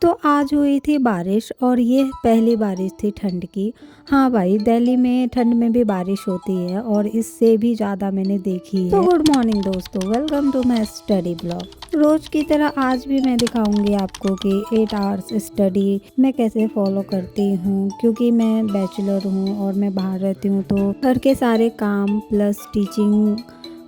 तो आज हुई थी बारिश और ये पहली बारिश थी ठंड की। हाँ भाई, दिल्ली में ठंड में भी बारिश होती है और इससे भी ज़्यादा मैंने देखी है। तो गुड मॉर्निंग दोस्तों, welcome to my study blog. रोज़ की तरह आज भी मैं दिखाऊंगी आपको कि 8 आवर्स स्टडी मैं कैसे फॉलो करती हूँ, क्योंकि मैं बैचलर हूँ और मैं बाहर रहती हूँ। तो घर के सारे काम प्लस टीचिंग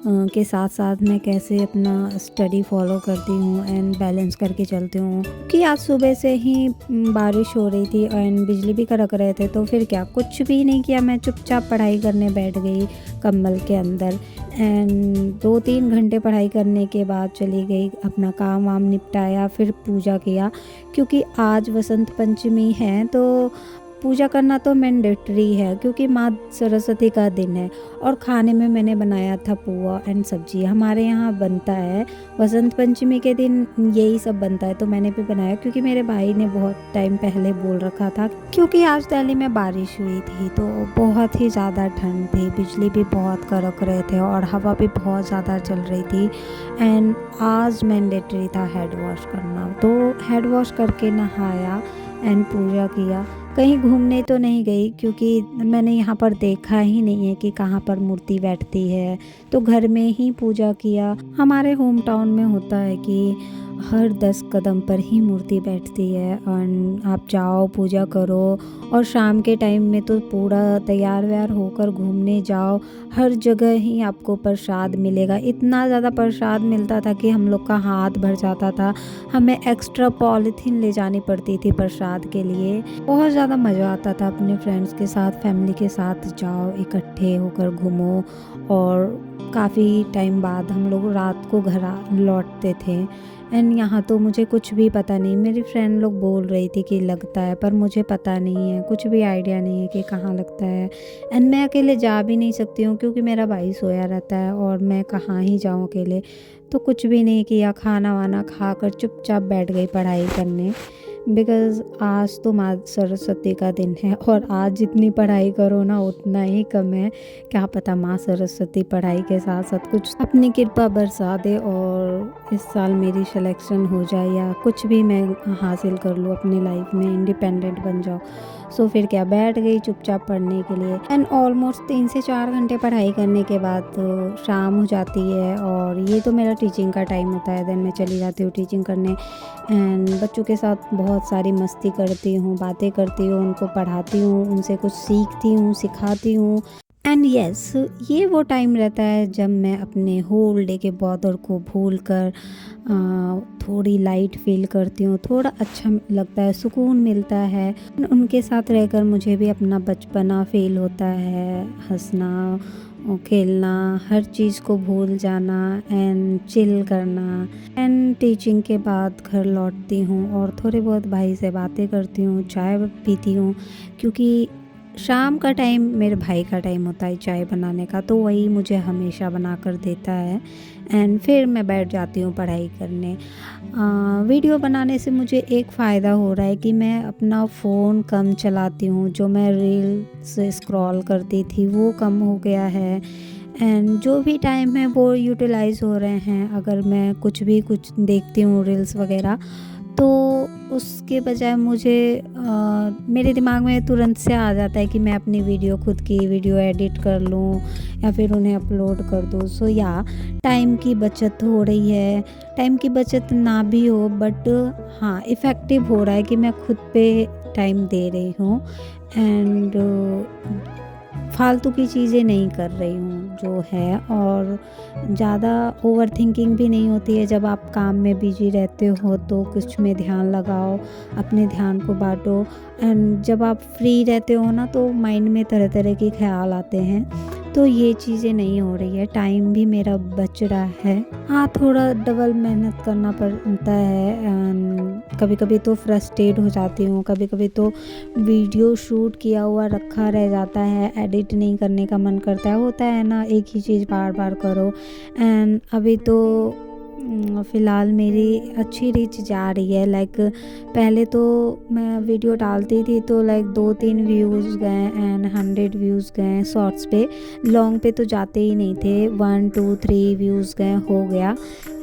के साथ साथ मैं कैसे अपना स्टडी फॉलो करती हूँ एंड बैलेंस करके चलती हूँ। कि आज सुबह से ही बारिश हो रही थी एंड बिजली भी कड़क रहे थे, तो फिर क्या, कुछ भी नहीं किया, मैं चुपचाप पढ़ाई करने बैठ गई कंबल के अंदर। एंड 2-3 घंटे पढ़ाई करने के बाद चली गई, अपना काम वाम निपटाया, फिर पूजा किया, क्योंकि आज वसंत पंचमी है। तो पूजा करना तो मैंडेटरी है, क्योंकि माँ सरस्वती का दिन है। और खाने में मैंने बनाया था पुआ एंड सब्जी, हमारे यहाँ बनता है वसंत पंचमी के दिन यही सब बनता है। तो मैंने भी बनाया, क्योंकि मेरे भाई ने बहुत टाइम पहले बोल रखा था, क्योंकि आज दिल्ली में बारिश हुई थी तो बहुत ही ज़्यादा ठंड थी, बिजली भी बहुत कड़क रहे थे और हवा भी बहुत ज़्यादा चल रही थी। एंड आज मैंडेटरी था हेड वॉश करना, तो हेड वॉश करके नहाया एंड पूजा किया। कहीं घूमने तो नहीं गई, क्योंकि मैंने यहाँ पर देखा ही नहीं है कि कहाँ पर मूर्ति बैठती है, तो घर में ही पूजा किया। हमारे होम टाउन में होता है कि हर 10 कदम पर ही मूर्ति बैठती है और आप जाओ पूजा करो। और शाम के टाइम में तो पूरा तैयार व्यार होकर घूमने जाओ, हर जगह ही आपको प्रसाद मिलेगा। इतना ज़्यादा प्रसाद मिलता था कि हम लोग का हाथ भर जाता था, हमें एक्स्ट्रा पॉलीथीन ले जानी पड़ती थी प्रसाद के लिए। बहुत ज़्यादा मज़ा आता था, अपने फ्रेंड्स के साथ फैमिली के साथ जाओ, इकट्ठे होकर घूमो। और काफ़ी टाइम बाद हम लोग रात को घर लौटते थे। एंड यहाँ तो मुझे कुछ भी पता नहीं, मेरी फ्रेंड लोग बोल रही थी कि लगता है, पर मुझे पता नहीं है, कुछ भी आइडिया नहीं है कि कहाँ लगता है। एंड मैं अकेले जा भी नहीं सकती हूँ, क्योंकि मेरा भाई सोया रहता है और मैं कहाँ ही जाऊँ अकेले। तो कुछ भी नहीं किया, खाना वाना खाकर चुपचाप बैठ गई पढ़ाई करने, बिकॉज़ आज तो माँ सरस्वती का दिन है और आज जितनी पढ़ाई करो ना उतना ही कम है। क्या पता माँ सरस्वती पढ़ाई के साथ साथ कुछ अपनी कृपा बरसा दे और इस साल मेरी सिलेक्शन हो जाए या कुछ भी मैं हासिल कर लूँ अपनी लाइफ में, इंडिपेंडेंट बन जाऊँ। सो फिर क्या, बैठ गई चुपचाप पढ़ने के लिए। एंड ऑलमोस्ट 3 से 4 घंटे पढ़ाई करने के बाद तो शाम हो जाती है और ये तो मेरा टीचिंग का टाइम होता है। देन मैं चली जाती हूँ टीचिंग करने एंड बच्चों के साथ बहुत सारी मस्ती करती हूँ, बातें करती हूँ, उनको पढ़ाती हूँ, उनसे कुछ सीखती हूँ, सिखाती हूँ। एंड यस, ये वो टाइम रहता है जब मैं अपने होल डे के बॉदर को भूल कर थोड़ी लाइट फील करती हूँ, थोड़ा अच्छा लगता है, सुकून मिलता है। उनके साथ रहकर मुझे भी अपना बचपना फील होता है, हंसना और खेलना, हर चीज़ को भूल जाना एंड चिल करना। एंड टीचिंग के बाद घर लौटती हूँ और थोड़े बहुत भाई से बातें करती हूँ, चाय पीती हूँ, क्योंकि शाम का टाइम मेरे भाई का टाइम होता है चाय बनाने का, तो वही मुझे हमेशा बना कर देता है। एंड फिर मैं बैठ जाती हूँ पढ़ाई करने। वीडियो बनाने से मुझे एक फ़ायदा हो रहा है कि मैं अपना फ़ोन कम चलाती हूँ, जो मैं रील से स्क्रॉल करती थी वो कम हो गया है। एंड जो भी टाइम है वो यूटिलाइज़ हो रहे हैं। अगर मैं कुछ देखती हूँ रील्स वगैरह, तो उसके बजाय मुझे मेरे दिमाग में तुरंत से आ जाता है कि मैं अपनी वीडियो, खुद की वीडियो एडिट कर लूँ या फिर उन्हें अपलोड कर दूँ। सो या टाइम की बचत हो रही है। टाइम की बचत ना भी हो, बट हाँ इफ़ेक्टिव हो रहा है कि मैं खुद पे टाइम दे रही हूँ एंड फालतू की चीज़ें नहीं कर रही हूँ जो है। और ज़्यादा ओवर थिंकिंग भी नहीं होती है। जब आप काम में बिजी रहते हो तो कुछ में ध्यान लगाओ, अपने ध्यान को बांटो। एंड जब आप फ्री रहते हो ना, तो माइंड में तरह तरह के ख्याल आते हैं, तो ये चीज़ें नहीं हो रही है। टाइम भी मेरा बच रहा है। हाँ, थोड़ा डबल मेहनत करना पड़ता है एंड कभी कभी तो फ्रस्ट्रेट हो जाती हूँ, कभी कभी तो वीडियो शूट किया हुआ रखा रह जाता है, एडिट नहीं करने का मन करता है। होता है ना, एक ही चीज़ बार बार करो। एंड अभी तो फ़िलहाल मेरी अच्छी रीच जा रही है। लाइक पहले तो मैं वीडियो डालती थी तो लाइक 2-3 व्यूज़ गए एंड 100 व्यूज़ गए शॉर्ट्स पे। लॉन्ग पे तो जाते ही नहीं थे, 1-2-3 व्यूज़ गए हो गया।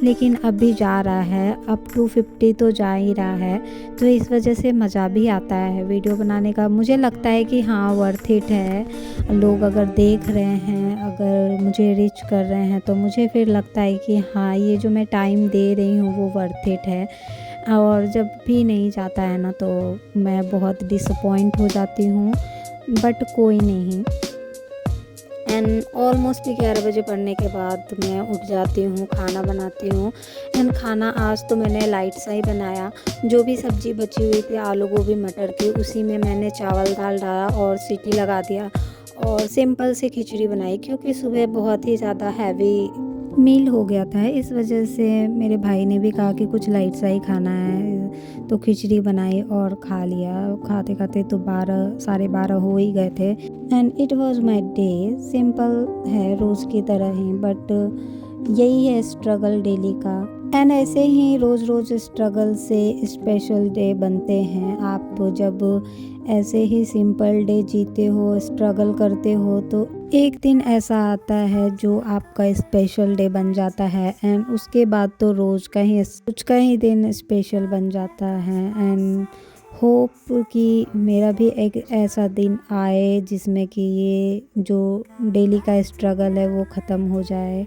लेकिन अभी जा रहा है, अप टू 50 तो जा ही रहा है। तो इस वजह से मज़ा भी आता है वीडियो बनाने का। मुझे लगता है कि हाँ, वर्थ इट है। लोग अगर देख रहे हैं, अगर मुझे रीच कर रहे हैं, तो मुझे फिर लगता है कि हाँ, ये जो मैं टाइम दे रही हूँ वो वर्थ इट है। और जब भी नहीं जाता है ना, तो मैं बहुत डिसअपॉइंट हो जाती हूँ, बट कोई नहीं। एंड ऑलमोस्ट 11 बजे पढ़ने के बाद मैं उठ जाती हूँ, खाना बनाती हूँ। एंड खाना आज तो मैंने लाइट सा ही बनाया। जो भी सब्ज़ी बची हुई थी आलू गोभी मटर की, उसी में मैंने चावल दाल डाला और सीटी लगा दिया और सिंपल सी खिचड़ी बनाई, क्योंकि सुबह बहुत ही ज़्यादा हैवी मील हो गया था। इस वजह से मेरे भाई ने भी कहा कि कुछ लाइट सा ही खाना है, तो खिचड़ी बनाई और खा लिया। खाते खाते तो 12 साढ़े 12 हो ही गए थे। And it was my day. Simple है रोज़ की तरह ही, बट यही है स्ट्रगल डेली का। एंड ऐसे ही रोज़ रोज़ स्ट्रगल से स्पेशल डे बनते हैं। आप जब ऐसे ही सिंपल डे जीते हो, स्ट्रगल करते हो, तो एक दिन ऐसा आता है जो आपका स्पेशल डे बन जाता है। एंड उसके बाद तो रोज़ का ही दिन स्पेशल बन जाता है। एंड होप कि मेरा भी एक ऐसा दिन आए जिसमें कि ये जो डेली का स्ट्रगल है वो ख़त्म हो जाए।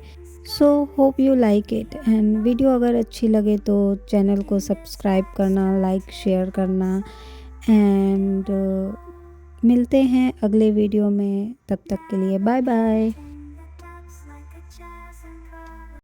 So hope you like it. And video अगर अच्छी लगे तो चैनल को सब्सक्राइब करना, लाइक शेयर करना। एंड मिलते हैं अगले वीडियो में, तब तक के लिए बाय बाय।